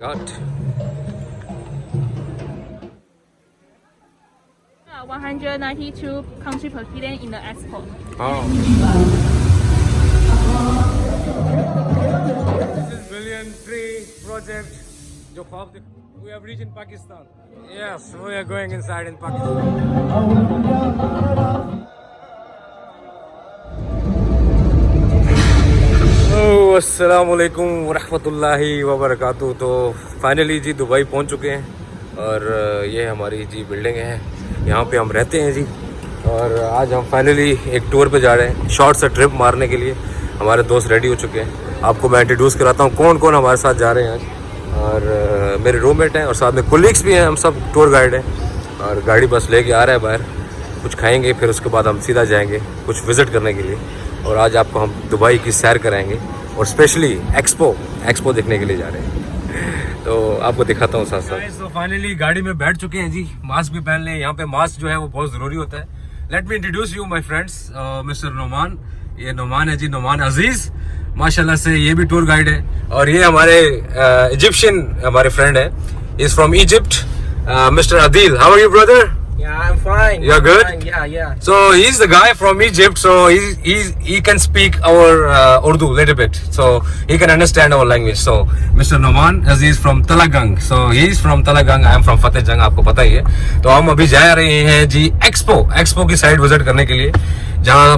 Got 192 country pavilion in the expo. oh. This is Billion Tree Project. We have reached in Pakistan. Yes, we are going inside in Pakistan. अस्सलामुअलैकुम वरहमतुल्लाहि वबरकातुहू। तो finally जी Dubai पहुंच चुके हैं और ये हमारी जी बिल्डिंग है, यहाँ पे हम रहते हैं जी। और आज हम फाइनली एक टूर पे जा रहे हैं, शॉर्ट सा ट्रिप मारने के लिए। हमारे दोस्त रेडी हो चुके हैं, आपको मैं इंट्रोड्यूस कराता हूँ कौन कौन हमारे साथ जा रहे हैं आज। और मेरे रूममेट हैं और साथ में कोलीग्स भी हैं, हम सब टूर गाइड हैं। और गाड़ी बस लेके आ रहा है बाहर, कुछ खाएंगे फिर उसके बाद हम सीधा जाएंगे कुछ विज़िट करने के लिए। और आज आपको हम दुबई की सैर कराएंगे और स्पेशली एक्सपो देखने के लिए जा रहे हैं, तो आपको दिखाता हूँ साथ साथ। तो फाइनली गाड़ी में बैठ चुके हैं जी, मास्क भी पहन लें। यहाँ पे मास्क जो है वो बहुत ज़रूरी होता है। Let me introduce you my friends, mister Noman. ये नोमान है जी, नोमान अजीज़। माशाल्लाह से ये भी टूर गाइड है। और ये हमारे इजिप्शियन हमारे फ्रेंड है, is from Egypt, mister Adeel. How are you brother? Yeah, I'm fine. You're good? Fine. Yeah. So he's the guy from Egypt, so he can speak our Urdu a little bit, so he can understand our language. So Mr. Noman Aziz from Talagang, so he's from Talagang, I am from Fateh Jang, आपको पता ही है। तो हम अभी जा रहे हैं जी expo की साइड विजिट करने के लिए, जहाँ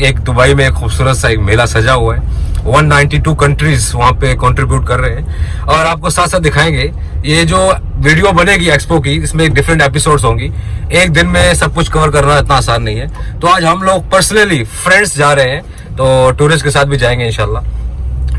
एक दुबई में एक खूबसूरत सा एक मेला सजा हुआ है। 192 कंट्रीज वहाँ पे कंट्रीब्यूट कर रहे हैं और आपको साथ साथ दिखाएंगे। ये जो वीडियो बनेगी एक्सपो की, इसमें डिफरेंट एपिसोड्स होंगी। एक दिन में सब कुछ कवर करना इतना आसान नहीं है। तो आज हम लोग पर्सनली फ्रेंड्स जा रहे हैं, तो टूरिस्ट के साथ भी जाएंगे इंशाल्लाह।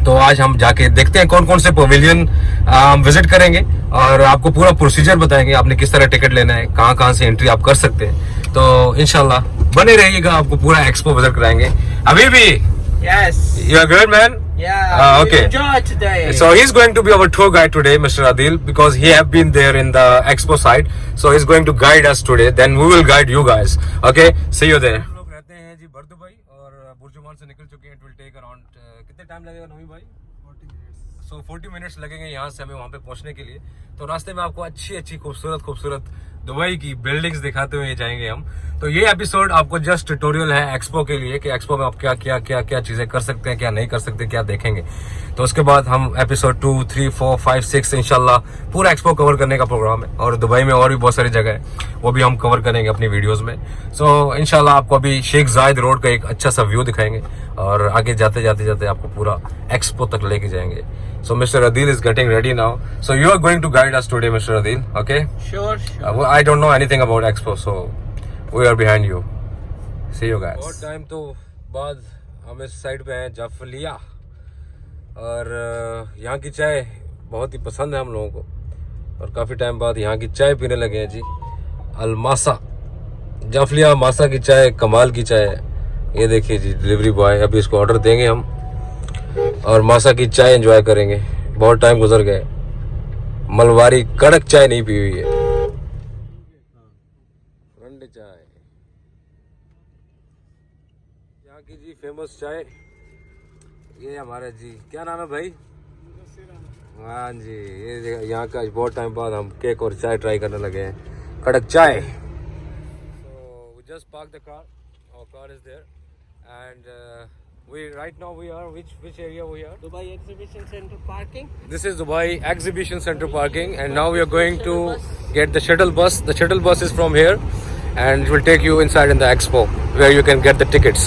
तो आज हम जाके देखते हैं कौन कौन से पवेलियन हम विजिट करेंगे और आपको पूरा प्रोसीजर बताएंगे, आपने किस तरह टिकट लेना है, कहाँ कहाँ से एंट्री आप कर सकते हैं। तो इंशाल्लाह बने रहिएगा, आपको पूरा एक्सपो विजिट कराएंगे। अभी भी Yes. You are good, man? Yeah. Okay. Enjoy today. So he's going to be our tour guide today, Mr. Adil, because he have been there in the expo side. So he's going to guide us today. Then we will guide you guys. Okay? See you there. हम लोग रहते हैं जी बर्दुबई और बुर्जुमान से निकल चुके हैं। It will take around कितने टाइम लगेगा नवी भाई? 40 minutes. So 40 minutes लगेंगे यहाँ से हमें वहाँ पे पहुँचने के लिए। तो रास्ते में आपको अच्छी खूबसूरत दुबई की बिल्डिंग्स दिखाते हुए जाएंगे हम। तो ये एपिसोड आपको जस्ट ट्यूटोरियल है एक्सपो के लिए कि एक्सपो में आप क्या चीजें कर सकते हैं, क्या नहीं कर सकते, क्या देखेंगे। तो उसके बाद हम एपिसोड 2, 3, 4, 5, 6 इंशाल्लाह पूरा एक्सपो कवर करने का प्रोग्राम है। और दुबई में और भी बहुत सारी जगह है, वो भी हम कवर करेंगे अपनी वीडियोज में। सो इंशाल्लाह आपको अभी शेख जायद रोड का एक अच्छा सा व्यू दिखाएंगे और आगे जाते जाते आपको पूरा एक्सपो तक लेके जाएंगे। So Mr. Adil is getting ready now. So you are going to guide us today, Mr. Adil, okay? Sure. I don't know anything about Expo, so we are behind you. See you guys. बहुत time तो बाद हम इस side पे हैं, जाफलिया। और यहाँ की चाय बहुत ही पसंद है हम लोगों को और काफ़ी टाइम बाद यहाँ की चाय पीने लगे हैं जी। अलमासा जाफलिया मासा की चाय कमाल की चाय है। ये देखिए जी डिलीवरी बॉय, अभी इसको ऑर्डर देंगे हम और मासा की चाय एंजॉय करेंगे। बहुत टाइम गुजर गए, मलवारी कड़क चाय नहीं पी हुई है। रंड चाय यहाँ की जी फेमस चाय। ये हमारा जी क्या नाम है भाई? हाँ जी, ये यहाँ का बहुत टाइम बाद हम केक और चाय ट्राई करने लगे हैं, कड़क चाय। So we just parked the car. Our car is there and right now we are which area we are? Dubai Exhibition Center parking. This is Dubai Exhibition Center parking and now we are going to get the shuttle bus. The shuttle bus is from here and it will take you inside in the expo where you can get the tickets.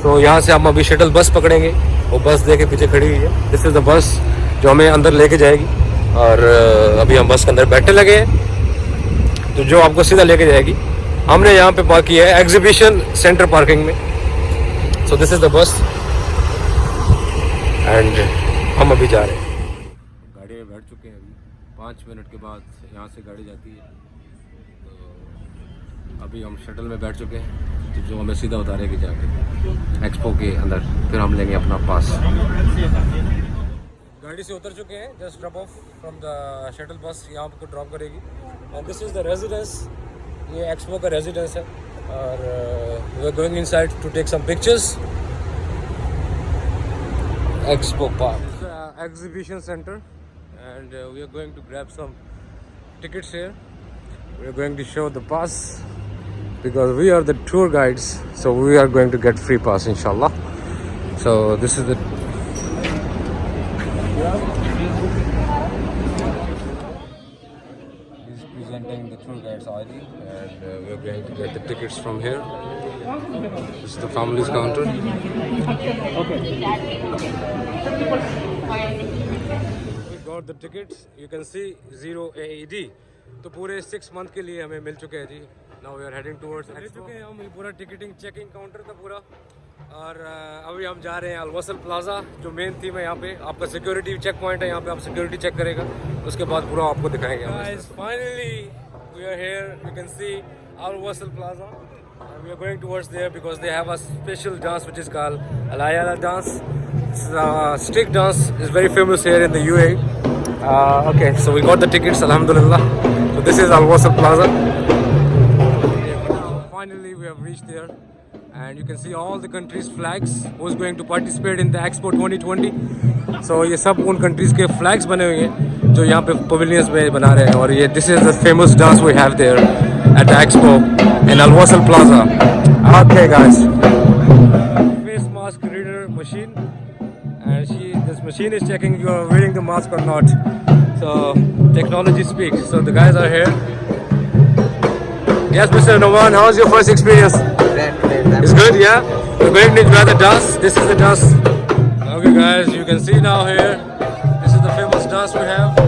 So यहाँ से हम अभी shuttle bus पकड़ेंगे, वो बस देखे पीछे खड़ी हुई है। This is the bus जो हमें अंदर लेके जाएगी और अभी हम बस के अंदर बैठने लगे हैं, तो जो आपको सीधा लेके जाएगी। हमने यहाँ पे पार्क किया है एग्जीबिशन सेंटर पार्किंग में। So this is the bus and हम अभी जा रहे हैं। गाड़ी में बैठ चुके हैं, अभी 5 मिनट के बाद यहाँ से गाड़ी जाती है। तो अभी हम शटल में बैठ चुके हैं, तो जो हमें सीधा उतारेगी जाके एक्सपो के अंदर, फिर हम लेंगे अपना पास। गाड़ी से उतर चुके हैं, just drop off from the shuttle bus, यहाँ को ड्रॉप करेगी। And this is the residence, ये एक्सपो का रेजिडेंस है और we are going inside to take some pictures. Expo park, exhibition centre and we are going to grab some tickets here. We are going to show the pass because we are the tour guides, so we are going to get free pass inshallah. So this is the he's presenting the tour guide's ID, and we are going to get the tickets from here. This is the family's counter. We got the tickets. You can see 0 AED. तो पूरे 6 month के लिए हमें मिल चुके हैं जी. Now we are heading towards Expo. मिल चुके हैं हम. पूरा टिकटिंग चेकिंग काउंटर था पूरा. और अभी हम जा रहे हैं अलवसल प्लाजा, जो मेन थीम है यहाँ पे. आपका सिक्योरिटी चेक पॉइंट है यहाँ पे, आप सिक्योरिटी चेक करेगा, उसके बाद पूरा आपको दिखाएंगे. Finally we are here. You can see Alwasl Plaza. We are going towards there because they have a special dance which is called Alayala dance. It's a street dance. It's very famous here in the UAE. Okay, so we got the tickets, alhamdulillah. So this is Alwasl Plaza. Finally we have reached there, and you can see all the countries' flags who's going to participate in the Expo 2020. So ये सब उन countries के flags बने हुए हैं जो यहाँ पे pavilions में बना रहे हैं. और ये this is the famous dance we have there at the Expo in Alwasl Plaza. Okay guys, face mask reader machine, and this machine is checking you are wearing the mask or not. So technology speaks. So the guys are here. Yes, Mr. Noman, how was your first experience? It's good, yeah? We're going to enjoy the dance. This is the dance. Okay guys, you can see now here. This is the famous dance we have.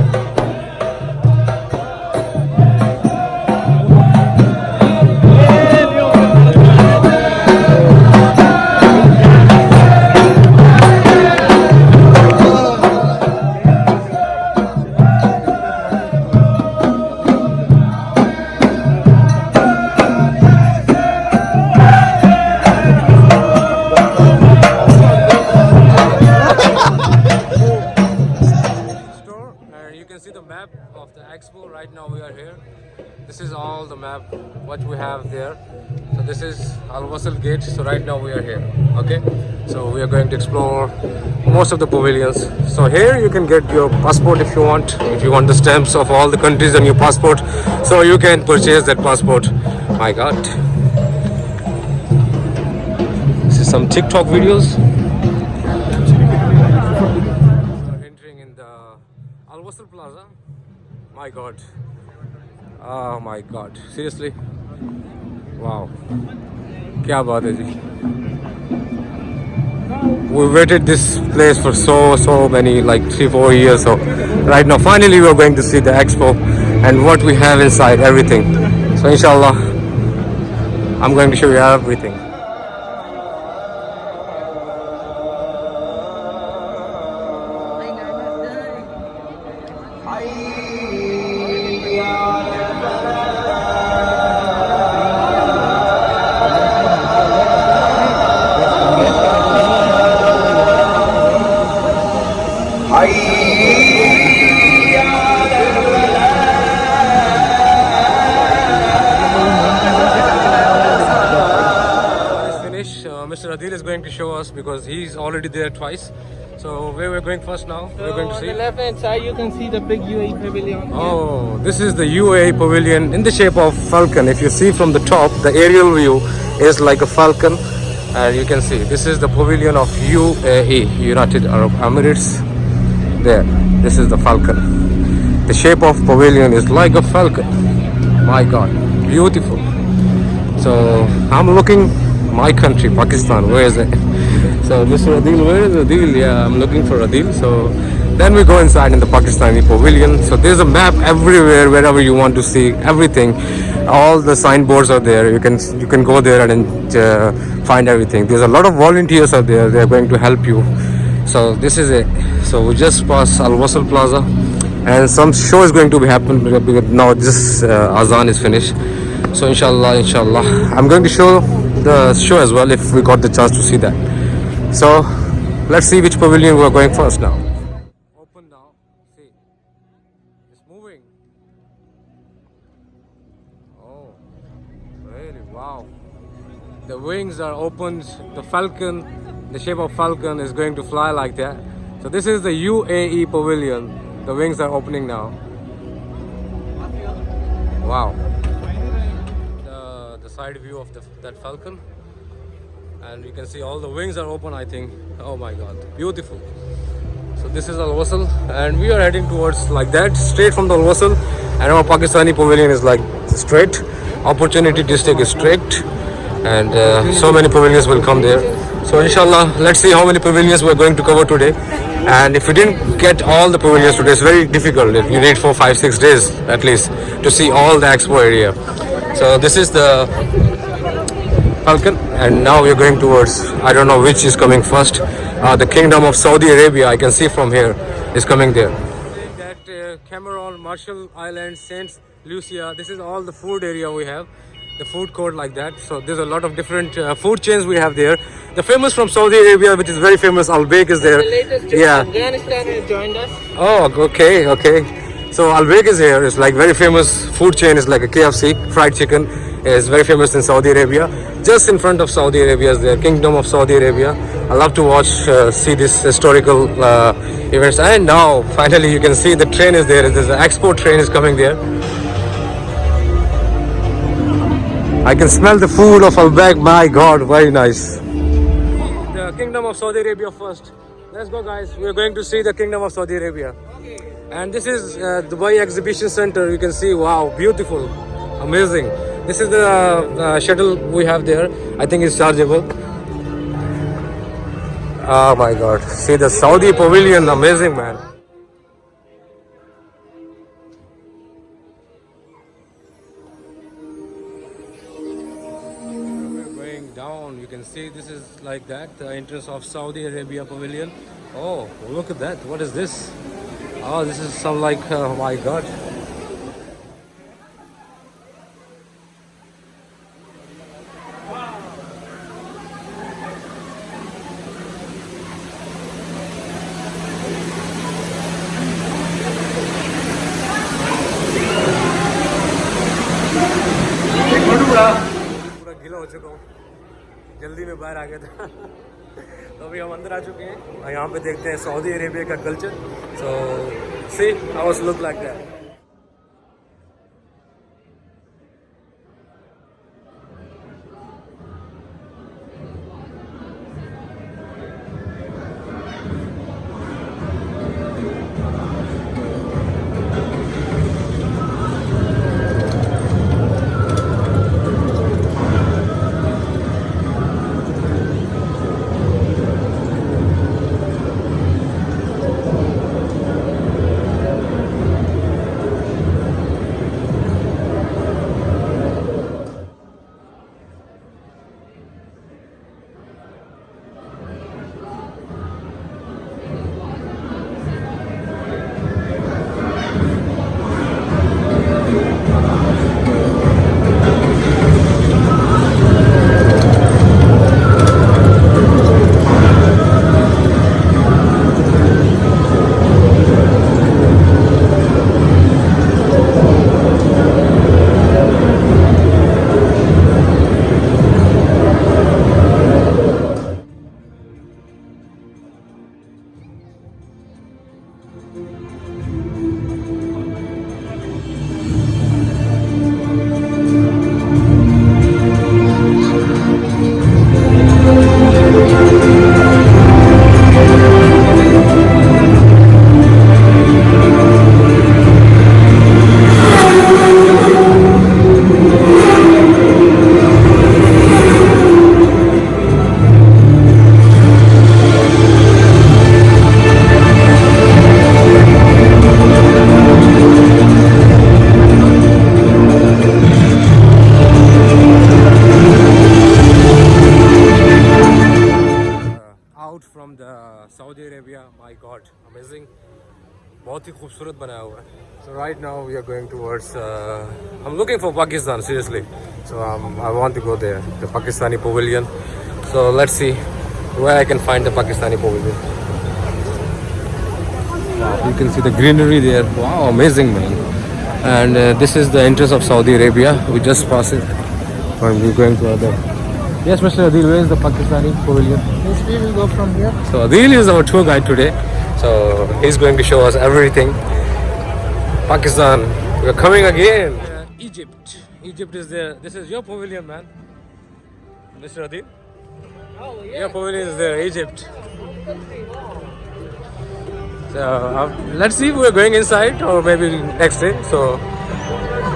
Of the Expo. Right now we are here. This is all the map what we have there. So this is Alwasl Gate. So right now we are here. Okay, so we are going to explore most of the pavilions. So here you can get your passport if you want the stamps of all the countries on your passport, so you can purchase that passport. My god, this is some TikTok videos. Entering in the Alwasl Plaza. My god, oh my god, seriously, wow, क्या बात है जी. We waited this place for so many, like 3-4 years. So right now finally we are going to see the Expo and what we have inside, everything. So inshallah I'm going to show you everything. Mr. Adil is going to show us because he's already there twice. So where we're going first now? We're going to see. On the left hand side, you can see the big UAE pavilion. Oh, this is the UAE pavilion in the shape of falcon. If you see from the top, the aerial view is like a falcon, and you can see this is the pavilion of UAE, United Arab Emirates. There, this is the falcon. The shape of pavilion is like a falcon. My God, beautiful. So I'm looking. My country, Pakistan, where is it? So Mr. Adil, where is Adil? Yeah, I'm looking for Adil. So then we go inside in the Pakistani pavilion. So there's a map everywhere, wherever you want to see everything. All the signboards are there. You can go there and find everything. There's a lot of volunteers are there. They're going to help you. So this is it. So we just passed Alwasl Plaza, and some show is going to be happening because now this Azan is finished. So inshallah, I'm going to show the show as well if we got the chance to see that. So let's see which pavilion we're going first now. Open now. See, it's moving. Oh, really? Wow. The wings are opened. The falcon, the shape of falcon, is going to fly like that. So this is the UAE pavilion. The wings are opening now. Wow. The side view of that Falcon. And you can see all the wings are open, I think. Oh my god, beautiful. So this is Al Wasl, and we are heading towards like that, straight from the Al Wasl, and our Pakistani pavilion is like straight. Opportunity district is straight, and so many pavilions will come there. So inshallah, let's see how many pavilions we're going to cover today. And if we didn't get all the pavilions today, it's very difficult. You need 4, 5, 6 days at least to see all the expo area. So this is the Falcon, and now we're going towards, I don't know which is coming first. The Kingdom of Saudi Arabia, I can see from here, is coming there. That Cameron, Marshall Islands, Saint Lucia, this is all the food area we have, the food court like that. So there's a lot of different food chains we have there. The famous from Saudi Arabia, which is very famous, Al Baik is there. The latest trip from Afghanistan has joined us. Oh, okay. So Al Baik is here. It's like very famous food chain. It's like a KFC, fried chicken. It's very famous in Saudi Arabia. Just in front of Saudi Arabia is the Kingdom of Saudi Arabia. I love to watch, see this historical events. And now, finally, you can see the train is there. There's an export train is coming there. I can smell the food of Al Baik. My God, very nice. The Kingdom of Saudi Arabia first. Let's go, guys. We're going to see the Kingdom of Saudi Arabia. And this is Dubai Exhibition Center. You can see, wow, beautiful, amazing. This is the shuttle we have there. I think it's chargeable. Oh my God. See the Saudi pavilion. Amazing, man. We're going down. You can see this is like that. The entrance of Saudi Arabia pavilion. Oh, look at that. What is this? Oh, this is some like, oh my God. पूरा गीला हो चुका हूँ, जल्दी में बाहर आ गया था तो अभी हम अंदर आ चुके हैं और यहाँ पे देखते हैं सऊदी अरेबिया का culture. So see how it look like that. From the Saudi Arabia, my God, amazing, बहुत ही खूबसूरत बनाया हुआ है. So right now we are going towards. I'm looking for Pakistan seriously. So I want to go there, the Pakistani pavilion. So let's see where I can find the Pakistani pavilion. Wow, you can see the greenery there. Wow, amazing, man. And this is the entrance of Saudi Arabia. We just passed it. And we're going to other. Yes, Mr. Adil, where is the Pakistani pavilion? Yes, we will go from here. So Adil is our tour guide today. So he's going to show us everything. Pakistan, we are coming again. Egypt. Egypt is there. This is your pavilion, man. Mr. Adil. Oh, yeah. Your pavilion is there, Egypt. So let's see. We're going inside, or maybe next day. So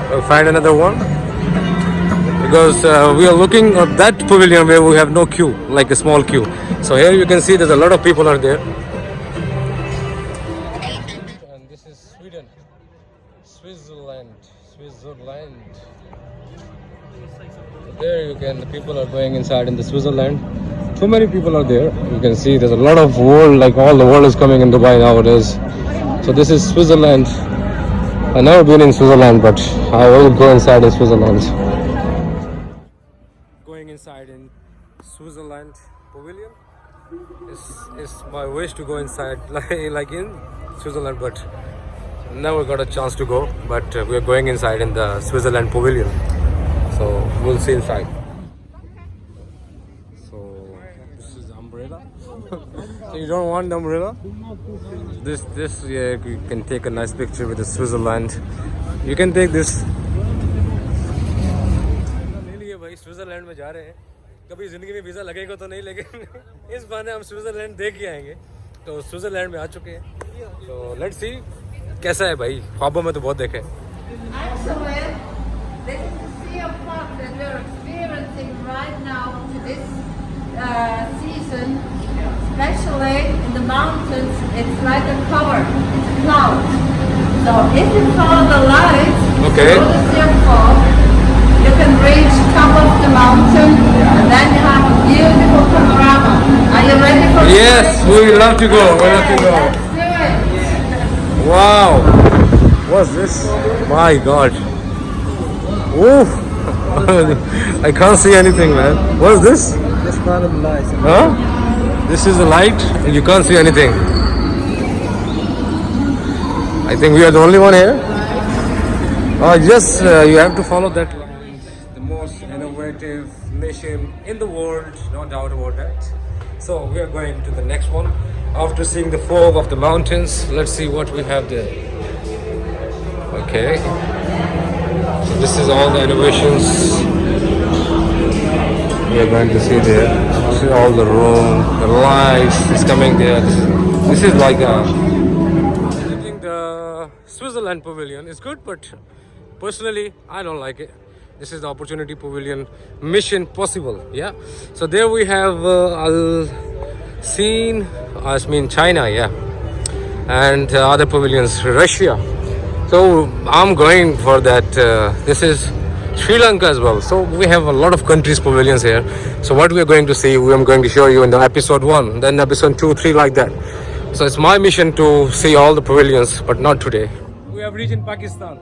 we'll find another one because we are looking at that pavilion where we have no queue, like a small queue. So here you can see there's a lot of people are there. And this is Sweden, Switzerland. So there you can. The people are going inside in the Switzerland. So many people are there. You can see there's a lot of world, like all the world is coming in Dubai nowadays. So this is Switzerland. I've never been in Switzerland, but I will go inside in Switzerland. Going inside in Switzerland pavilion is my wish to go inside, like in Switzerland, but never got a chance to go. But we are going inside in the Switzerland pavilion. So we'll see inside. So you don't want the umbrella? This yeah, you can take a nice picture with the Switzerland. You can take this. ले भाई Switzerland में जा रहे हैं. कभी जिंदगी में visa लगेगा तो नहीं, लेकिन इस बहाने हम स्विट्जरलैंड देख के आएंगे. तो स्विट्जरलैंड में आ चुके हैं. तो लेट्स सी कैसा है भाई. ख्वाबों में तो बहुत देखे. Excellent. This is the Sea of Fog that we're experiencing right now to this season. Especially in the mountains, it's like a cover, it's a cloud. So if you follow the lights Okay. through the Sea of Fog, you can reach top of the mountain and then you have a beautiful panorama. Are you ready for Yes, we love to go. We love to go. Let's do it. Wow. What's this? My God. Oof. I can't see anything, man. What is this? This part of the lights. Huh? This is a light and you can't see anything. I think we are the only one here. Yes, you have to follow that line. The most innovative mission in the world, no doubt about that. So we are going to the next one. After seeing the fog of the mountains, let's see what we have there. Okay. So this is all the innovations we are going to see there. See all the room, the lights is coming there. This is like a. I think the Switzerland pavilion is good, but personally I don't like it. This is the opportunity pavilion, mission possible. Yeah. So there we have China, yeah, and other pavilions, Russia. So I'm going for that. This is Sri Lanka as well. So we have a lot of countries pavilions here. So what we are going to see, we am going to show you in the episode 1, then episode 2, 3 like that. So it's my mission to see all the pavilions, but not today. We have reached in Pakistan.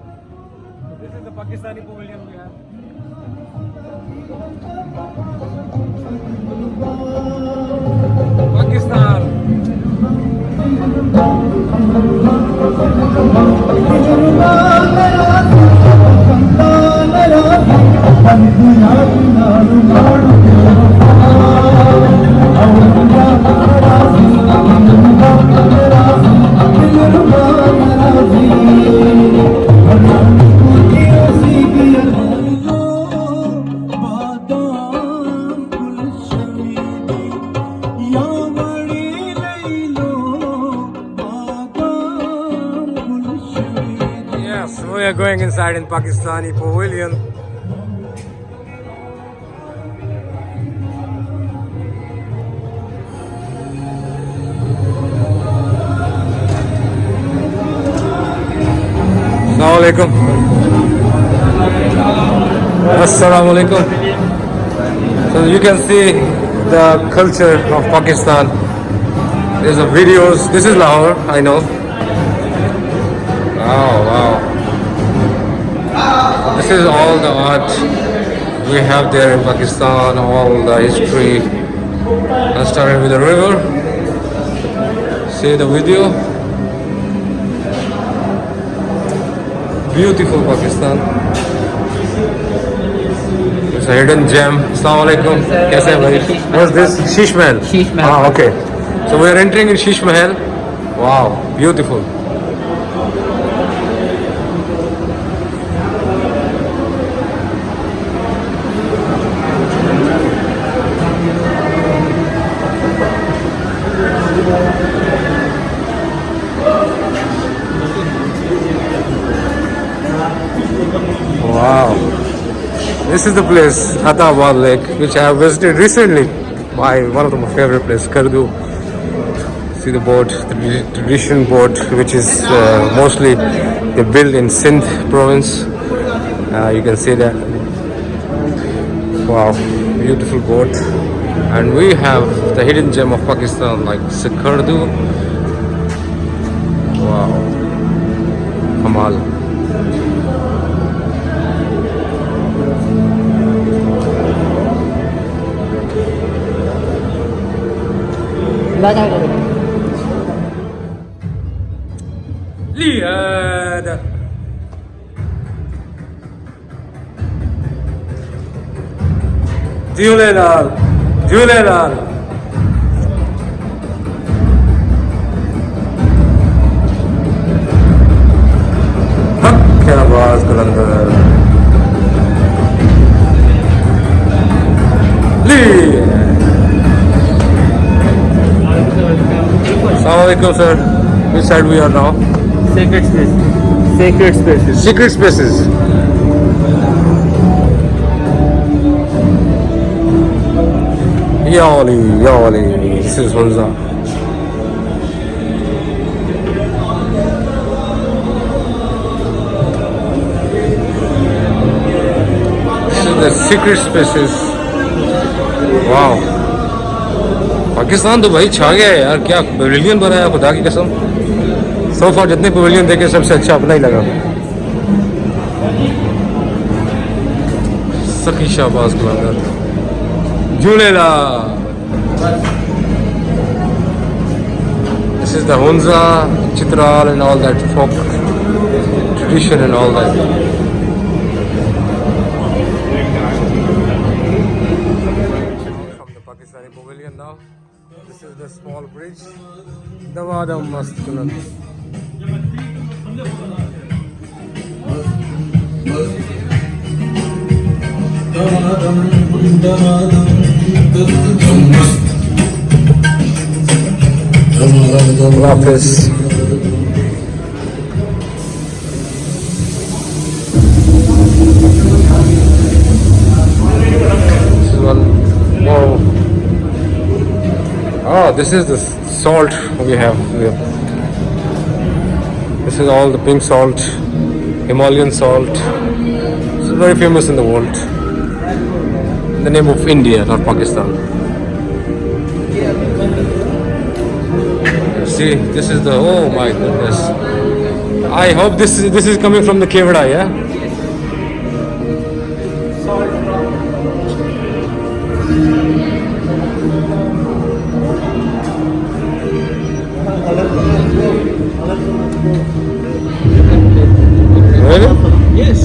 This is the Pakistani pavilion we have. Pakistan. Yes, we are going inside in Pakistani pavilion. Assalamualaikum. Assalamualaikum. So you can see the culture of Pakistan. There's a videos. This is Lahore, I know. Wow. This is all the art we have there in Pakistan, all the history. I started with the river. See the video. Beautiful Pakistan. It's a hidden gem. Assalamu alaikum. Kaise hai bhai? What's this? Sheesh Mahal. Sheesh Mahal. Okay. So we are entering in Sheesh Mahal. Wow, beautiful. Wow. This is the place, Atabad Lake, which I have visited recently. One of my favorite places, Kardu. See the boat, the tradition boat, which is mostly they built in Sindh province. You can see that. Wow, beautiful boat. And we have the hidden gem of Pakistan, like Kardu. Wow, Kamal. Lihat. Julelan, Julelan. Hakka baz Kalandar. Assalamualaikum sir. Which side we are now? Sacred space. Sacred spaces. Secret spaces. Ya Ali. This is Hunza. This is the secret spaces. Wow. Pakistan तो भाई छा गया है यार, क्या pavilion बनाया खुदा की कसम. सो फार जितने पवेलियन देखे सबसे अच्छा अपना ही लगा. सखी शाहबाज कलंदर. झूलेला. This is the Hunza, Chitral and all that folk tradition and all that. From the Pakistani pavilion now. This is the small bridge. Dawada Mast Kulan. Office. This is one. Whoa. Oh, this is the salt we have here. This is all the pink salt, Himalayan salt. This is very famous in the world. In the name of India, not Pakistan. See, this is the, oh my goodness. I hope this is coming from the Kevada, yeah? Really? Yes.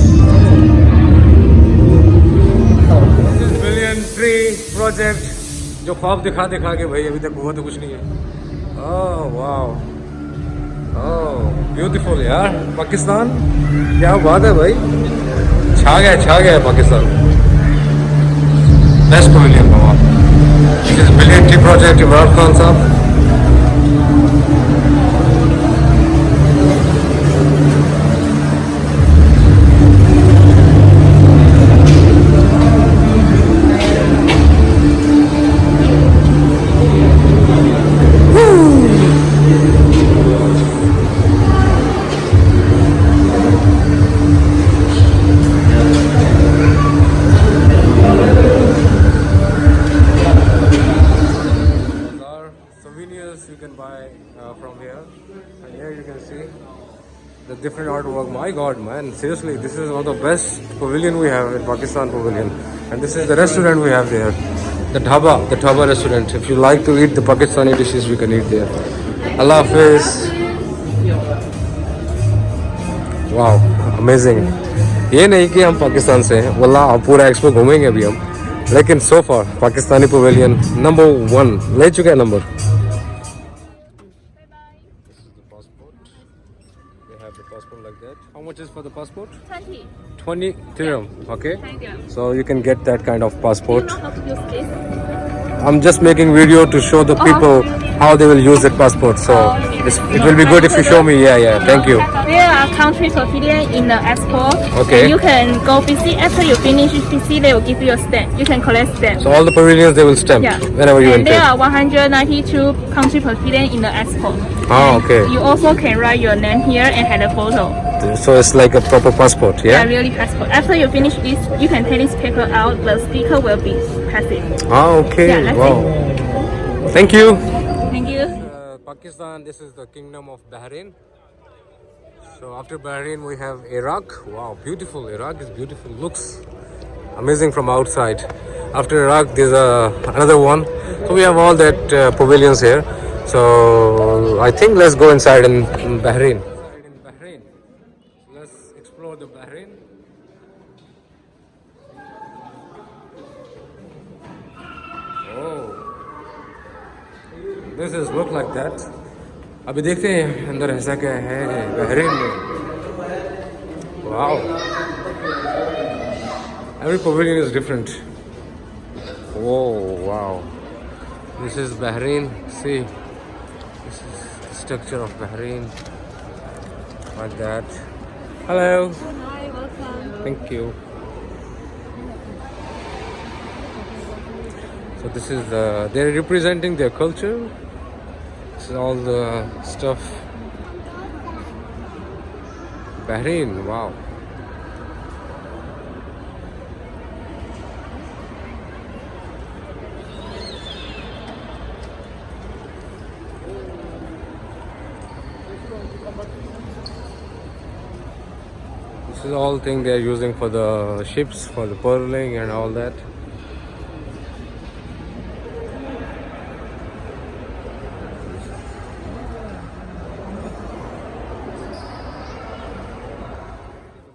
This is Billion Tree Project, जो ख्वाब दिखा के भाई अभी तक हुआ तो कुछ नहीं है. Oh wow. Oh, beautiful यार. पाकिस्तान क्या बात है भाई. छा गया Pakistan. Best pavilion Baba. This is Billion Tree Project, Imran Khan साहब. You can buy from here, and here you can see the different artwork. My god, man, seriously, this is one of the best pavilion we have in Pakistan Pavilion, and this is the restaurant we have there, the Dhaba restaurant. If you like to eat the Pakistani dishes, we can eat there. Allah Hafiz. Wow, amazing. ये नहीं कि हम पाकिस्तान से हैं, वल्लाह पूरा expo घूमेंगे अभी हम, लेकिन so far Pakistani pavilion number 1 ले चुके हैं number. much is for the passport? 20. 20 dirham. Okay. 20. So you can get that kind of Do you passport. know how to use this? I'm just making video to show the people how they will use that passport. So it will be good if you show me. Yeah. Thank you. There are country pavilion in the export. Okay. And you can go visit. After you finish visit, they will give you a stamp. You can collect stamp. So all the pavilions they will stamp Yeah. whenever you And there enter. are 192 country pavilion in the export. Oh, okay. You also can write your name here and have a photo. So it's like a proper passport, Yeah, yeah? really passport. After you finish this, you can take this paper out. The sticker will be passive. Ah, okay. Yeah, that's Wow. Thank you. Thank you. Pakistan, this is the kingdom of Bahrain. So after Bahrain we have Iraq. Wow, beautiful. Iraq is beautiful. Looks amazing from outside. After Iraq there's another one. So we have all that pavilions here. So I think let's go inside in Bahrain. In Bahrain. Let's explore the Bahrain. Oh. This is look like that. अभी देखते हैं अंदर ऐसा क्या है Bahrain में. Wow. Every pavilion is different. Oh wow. This is Bahrain. See, this is the structure of Bahrain. Like that. Hello. Hi, welcome. Thank you. So this is they're representing their culture. This is all the stuff. Bahrain, wow. This is all thing they're using for the ships, for the pearling and all that.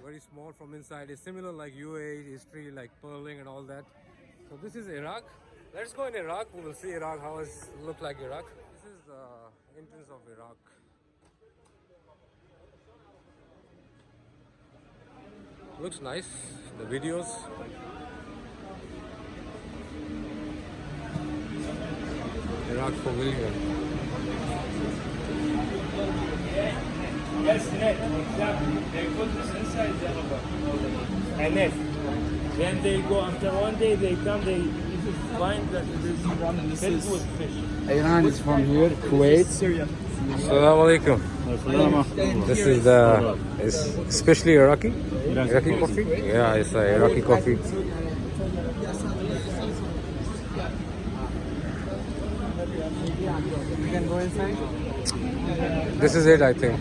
Very small from inside. It's similar like UAE history, like pearling and all that. So this is Iraq. Let's go in Iraq. We will see Iraq. How it look like Iraq. This is the entrance of Iraq. Looks nice. The videos. Iraq Pavilion. Yes, net, exactly. They put this inside the rubber. And net. Then they go after one day, they come, they find that it is filled with fish. Iran is from here, Kuwait, Syria. Assalamu alaikum. This is it's especially Iraqi coffee. Yeah, it's Iraqi coffee. You can go inside. This is it, I think.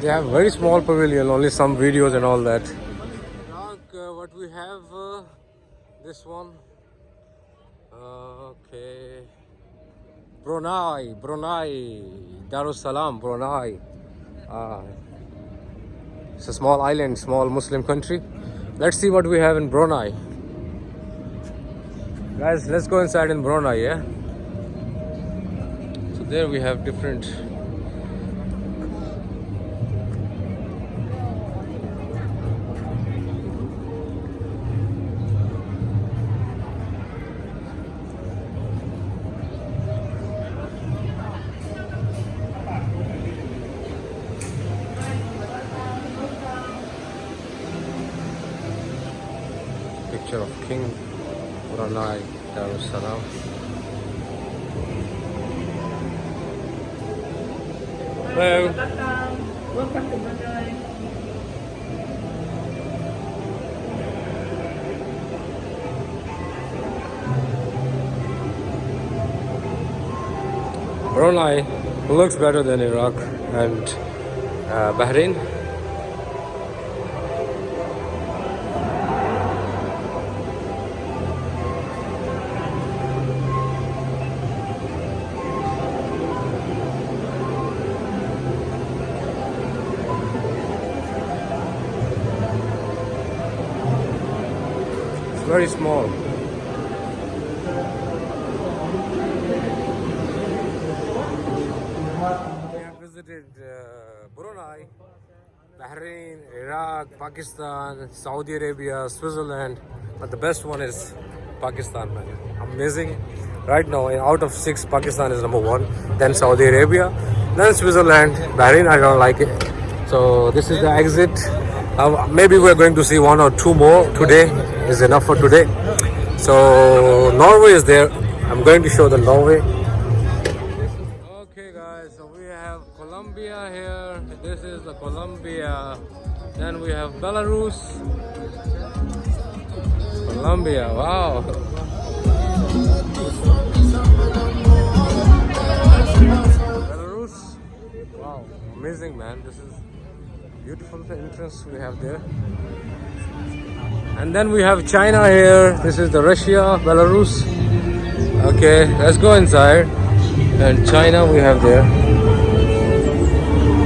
They have very small pavilion, only some videos and all that. What we have, this one. Okay. Brunei, Darussalam, Brunei. It's a small island, small Muslim country. Let's see what we have in Brunei. Guys, let's go inside in Brunei, yeah? So there we have different. Picture of King Brunei Darussalam. Hello. Welcome to Brunei. Brunei looks better than Iraq and Bahrain. It's very small. visited Brunei, Bahrain, Iraq, Pakistan, Saudi Arabia, Switzerland, but the best one is Pakistan, man. Amazing. Right now, out of 6, Pakistan is number 1. Then Saudi Arabia, then Switzerland, Bahrain. I don't like it. So this is the exit. Maybe we're going to see 1 or 2 more today. Is enough for today. So Norway is there. I'm going to show the Norway. Okay, guys. So we have Colombia here. This is the Colombia. Then we have Belarus. Colombia. Wow. Belarus. Wow. Amazing, man. This is beautiful entrance we have there. And then we have China here. This is the Russia, Belarus. Okay, let's go inside. And China we have there.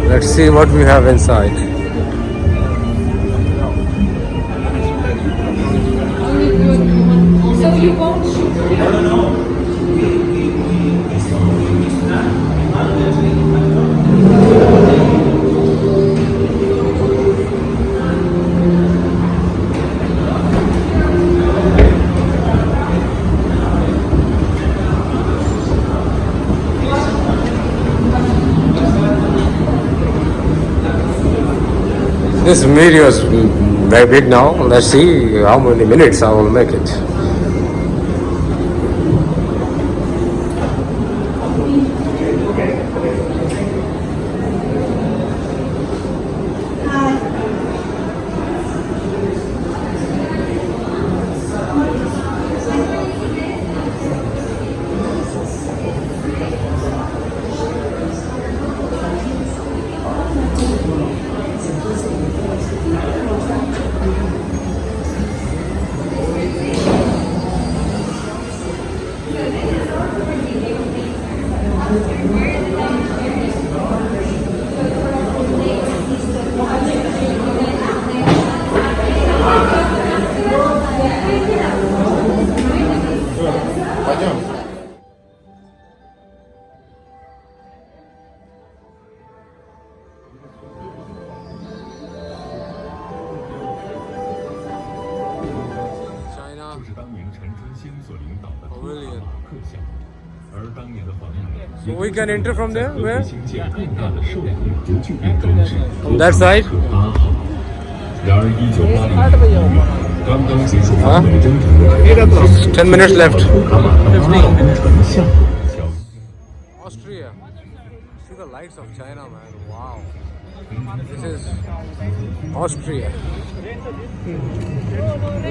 Let's see what we have inside. So you won't shoot. This video is very big now. Let's see how many minutes I will make it. So we can enter from there? Where? From that side? Huh? 10 minutes left. 15. Austria. See the lights of China, man. Wow. This is Austria.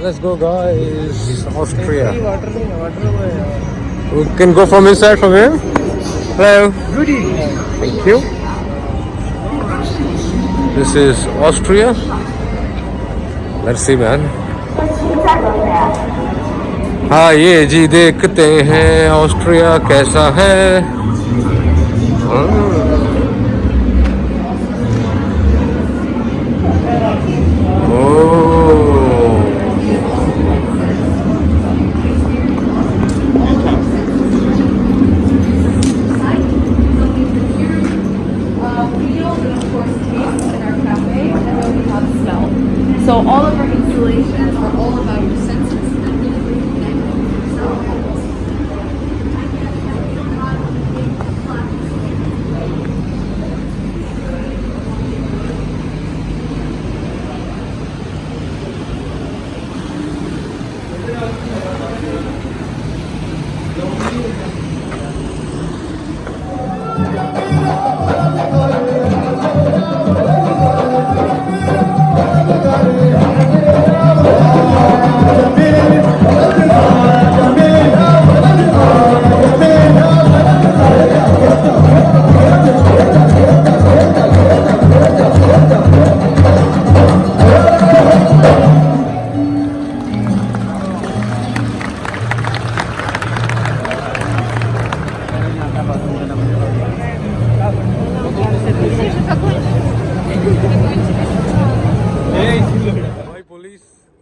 Let's go, guys. Austria. We can go from inside from here. Hello. Good evening. Thank you. This is Austria. Let's see, man. हाँ ये जी देखते हैं Austria कैसा है. So all of our installations are all about your senses.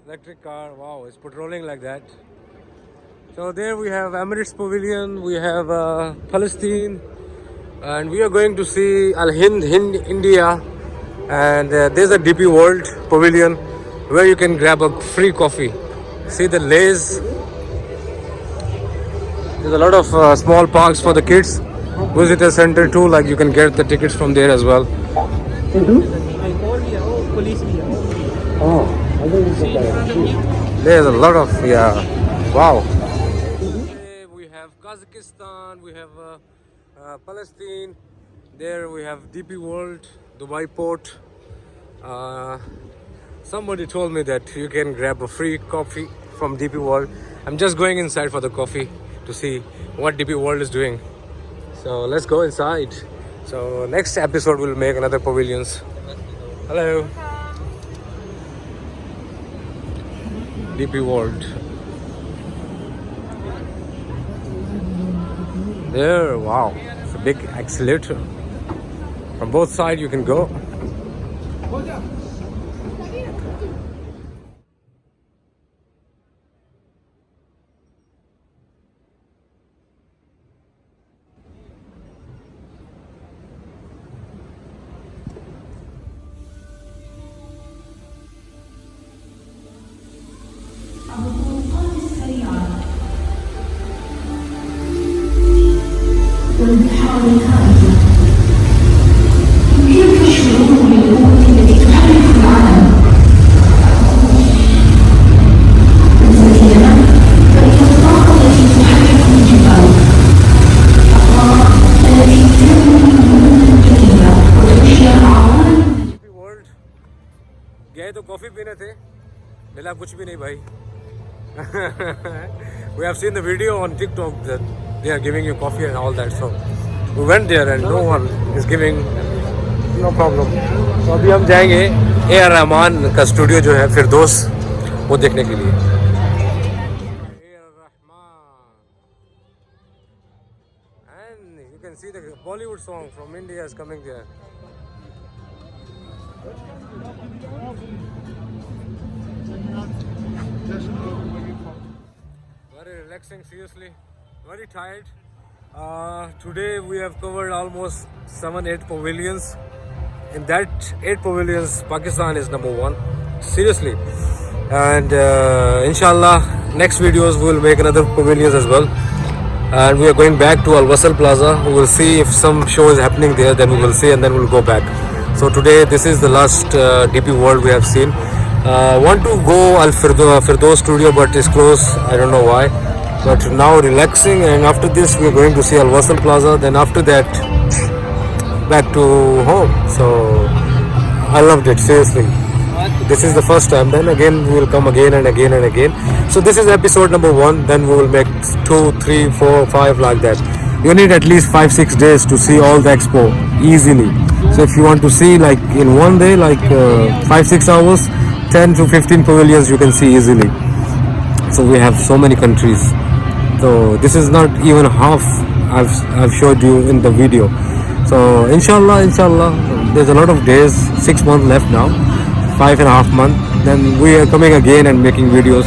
Electric car, wow, it's patrolling like that. So there we have Emirates Pavilion, we have Palestine, and we are going to see Al Hind India, and there's a DP World pavilion where you can grab a free coffee. See the Lays. There's a lot of small parks for the kids. Visitor center too, like you can get the tickets from there as well. There's a lot of, yeah, wow. We have Kazakhstan, we have Palestine, there we have DP World, Dubai Port. Somebody told me that you can grab a free coffee from DP World. I'm just going inside for the coffee to see what DP World is doing. So let's go inside. So next episode we'll make another pavilions. Hello. DP World. There, wow. It's a big accelerator. From both sides you can go. गए तो coffee पीने थे, मिला कुछ भी नहीं भाई. We have seen the video on TikTok that they are giving you coffee and all that, so we went there and no one is giving, no problem. तो अभी हम जाएंगे A.R. रहमान का स्टूडियो जो है फिरदौस, वो देखने के लिए. A.R. Rahman, and you can see the Bollywood song from India is coming there. Very relaxing, seriously. Very tired. Today we have covered almost 7-8 pavilions. In that 8 pavilions, Pakistan is number 1. Seriously. And inshallah, next videos we will make another pavilions as well. And we are going back to Al Wasl Plaza. We will see if some show is happening there. Then we will see, and then we'll go back. So today this is the last DP World we have seen. Want to go Al Firdaus studio, but it's closed. I don't know why. But now relaxing, and after this we are going to see Al Wasl Plaza. Then after that back to home. So I loved it, seriously. This is the first time. Then again we will come again and again and again. So this is episode number 1. Then we will make 2, 3, 4, 5 like that. You need at least 5-6 days to see all the expo easily. So if you want to see like in one day, like 5-6 hours, 10 to 15 pavilions you can see easily. So we have so many countries. So this is not even half I've showed you in the video. So inshallah, there's a lot of days, 6 months left now, 5.5 months. Then we are coming again and making videos.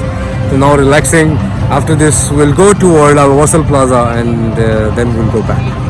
So now relaxing. After this we'll go to Al Wasl Plaza, and then we'll go back.